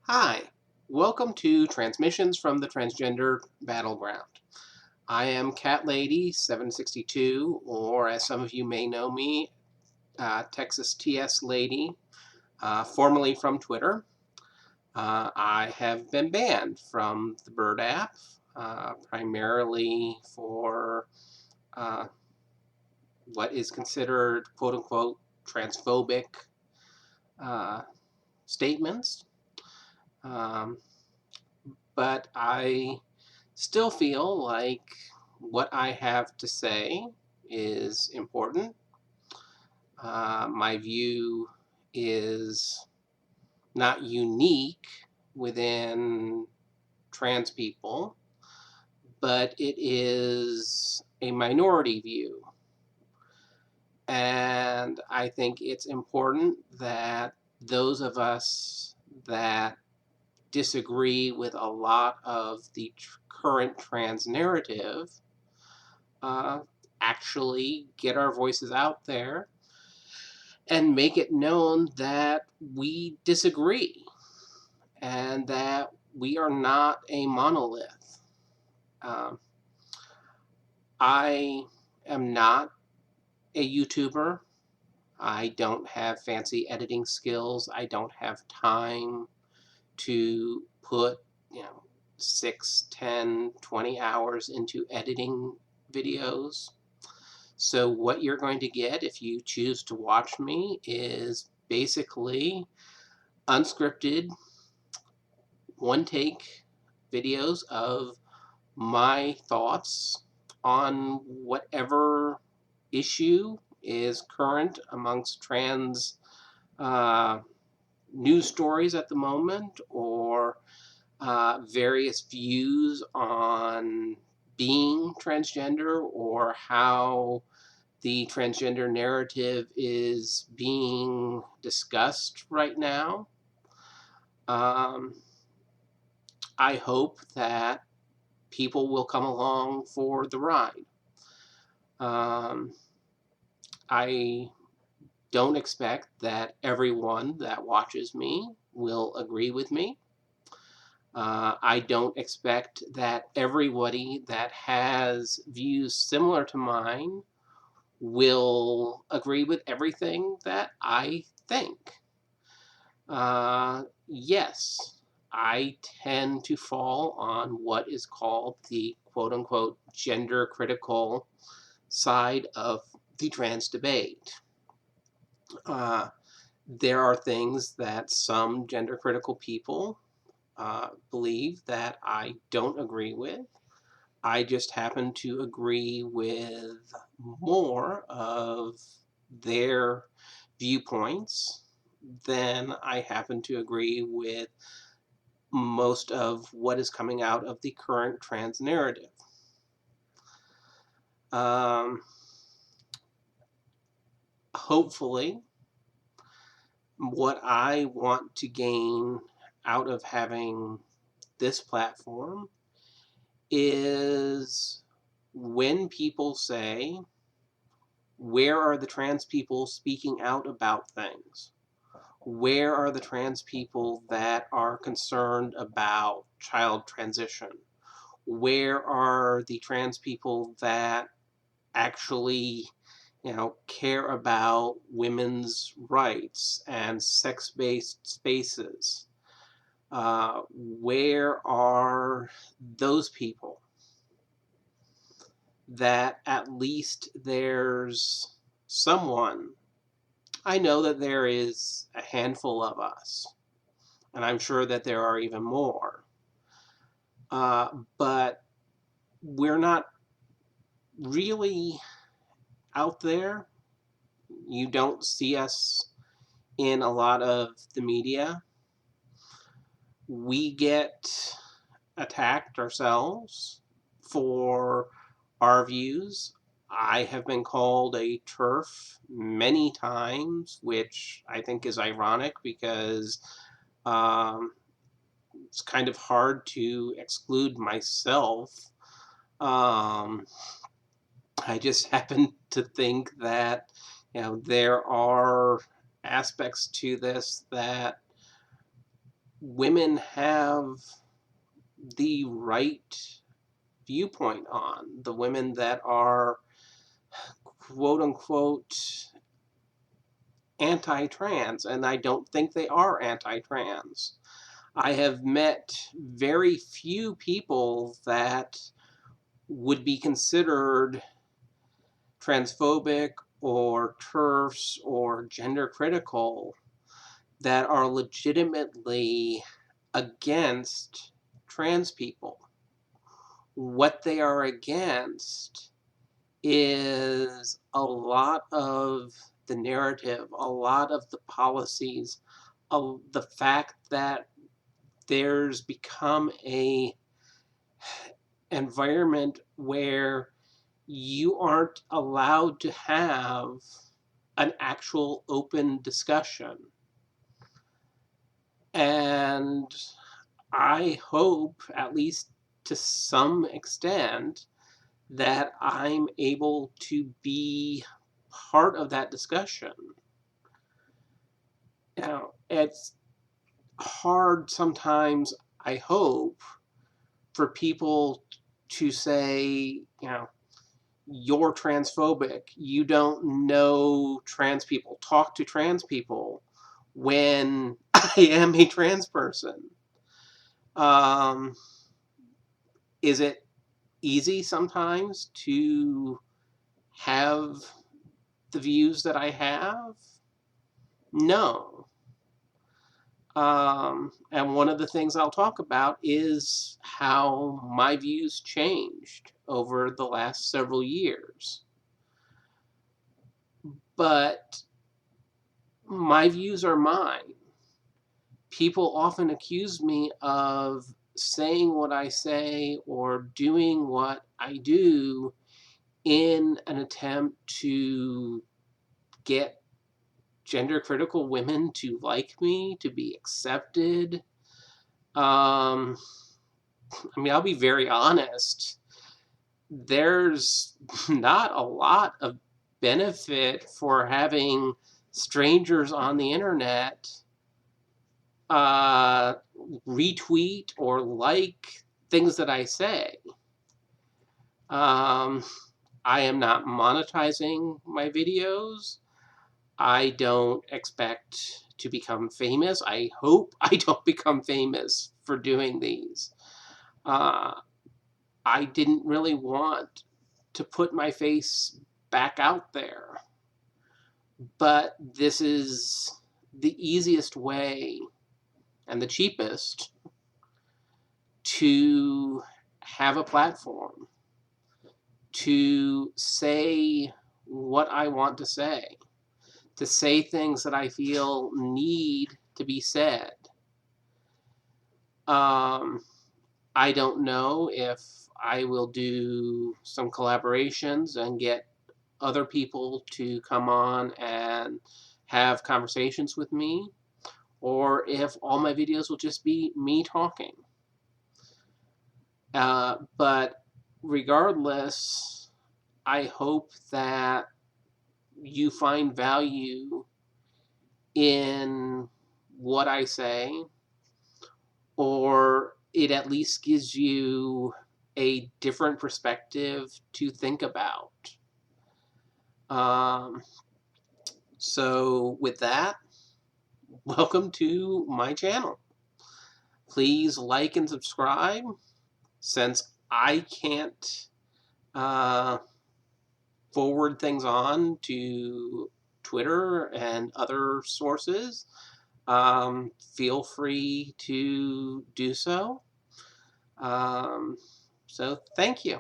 Hi, welcome to Transmissions from the Transgender Battleground. I am Cat Lady 762, or as some of you may know me, Texas TS Lady, formerly from Twitter. I have been banned from the Bird app, primarily for uh, what is considered quote unquote transphobic uh, statements. Um, but I still feel like what I have to say is important. My view is not unique within trans people, but it is a minority view. And I think it's important that those of us that disagree with a lot of the current trans narrative uh, actually get our voices out there and make it known that we disagree and that we are not a monolith. Um, I am not a YouTuber. I don't have fancy editing skills. I don't have time to put, you know, 6, 10, 20 hours into editing videos. So what you're going to get if you choose to watch me is basically unscripted, one take videos of my thoughts on whatever issue is current amongst trans uh, news stories at the moment, or various views on being transgender or how the transgender narrative is being discussed right now. Um, I hope that people will come along for the ride. Um, I don't expect that everyone that watches me will agree with me. I don't expect that everybody that has views similar to mine will agree with everything that I think. Yes, I tend to fall on what is called the quote unquote gender critical side of the trans debate. Uh, there are things that some gender critical people believe that I don't agree with. I just happen to agree with more of their viewpoints than I happen to agree with most of what is coming out of the current trans narrative. Um, Hopefully, what I want to gain out of having this platform is when people say, where are the trans people speaking out about things? Where are the trans people that are concerned about child transition? Where are the trans people that actually, care about women's rights and sex-based spaces? Where are those people that at least there's someone? I know that there is a handful of us, and I'm sure that there are even more. But we're not really out there. You don't see us in a lot of the media. We get attacked ourselves for our views. I have been called a TERF many times, which I think is ironic because um, it's kind of hard to exclude myself. Um, I just happen to think that there are aspects to this that women have the right viewpoint on, the women that are quote unquote anti-trans, and I don't think they are anti-trans. I have met very few people that would be considered transphobic or TERFs or gender critical that are legitimately against trans people. What they are against is a lot of the narrative, a lot of the policies, of the fact that there's become a environment where you aren't allowed to have an actual open discussion. And I hope, at least to some extent, that I'm able to be part of that discussion. Now, it's hard sometimes, I hope, for people to say, you're transphobic, you don't know trans people, talk to trans people, when I am a trans person. Is it easy sometimes to have the views that I have? No. And one of the things I'll talk about is how my views changed over the last several years. But my views are mine. People often accuse me of saying what I say or doing what I do in an attempt to get gender critical women to like me, to be accepted. I mean, I'll be very honest. There's not a lot of benefit for having strangers on the internet retweet or like things that I say. I am not monetizing my videos. I don't expect to become famous. I hope I don't become famous for doing these. I didn't really want to put my face back out there. But this is the easiest way and the cheapest to have a platform, to say what I want to say things that I feel need to be said. I don't know if I will do some collaborations and get other people to come on and have conversations with me, or if all my videos will just be me talking. But regardless, I hope that you find value in what I say, or it at least gives you a different perspective to think about. So with that, welcome to my channel. Please like and subscribe. Since I can't forward things on to Twitter and other sources, feel free to do so. So thank you.